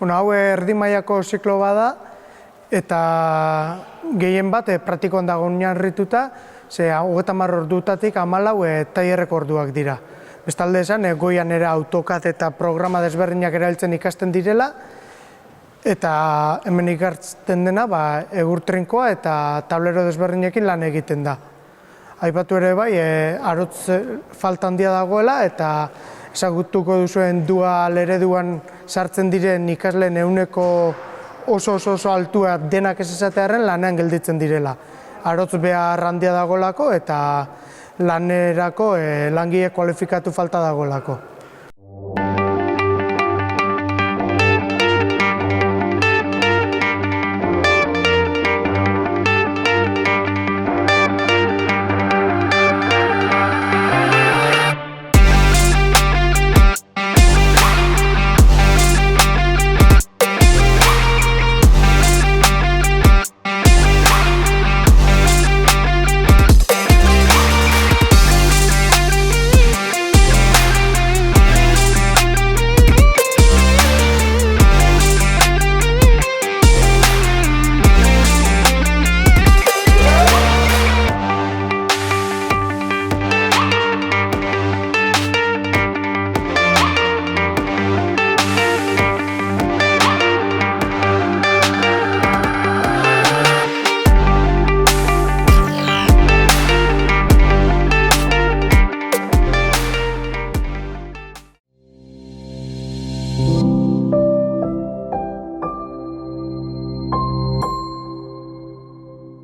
Bueno, hau erdi mailako ziklo bada, eta gehien bat praktikoan dago oinarrituta, ze 30 ordutatik 14 tailerreko orduak dira. Bestalde esan, goian ere AutoCAD eta programa desberdinak erabiltzen ikasten direla, eta hemen ikartzen dena egur trinkoa eta tablero desberdinekin lan egiten da. Aipatu ere bai, arotz falta handia dagoela eta ezagutuko duzuen dual ereduan sartzen diren ikasleen ehuneko oso altua denak ez esatearren lanean gelditzen direla. Arotz behar handia dagoelako eta lanerako langile kualifikatu falta dagoelako.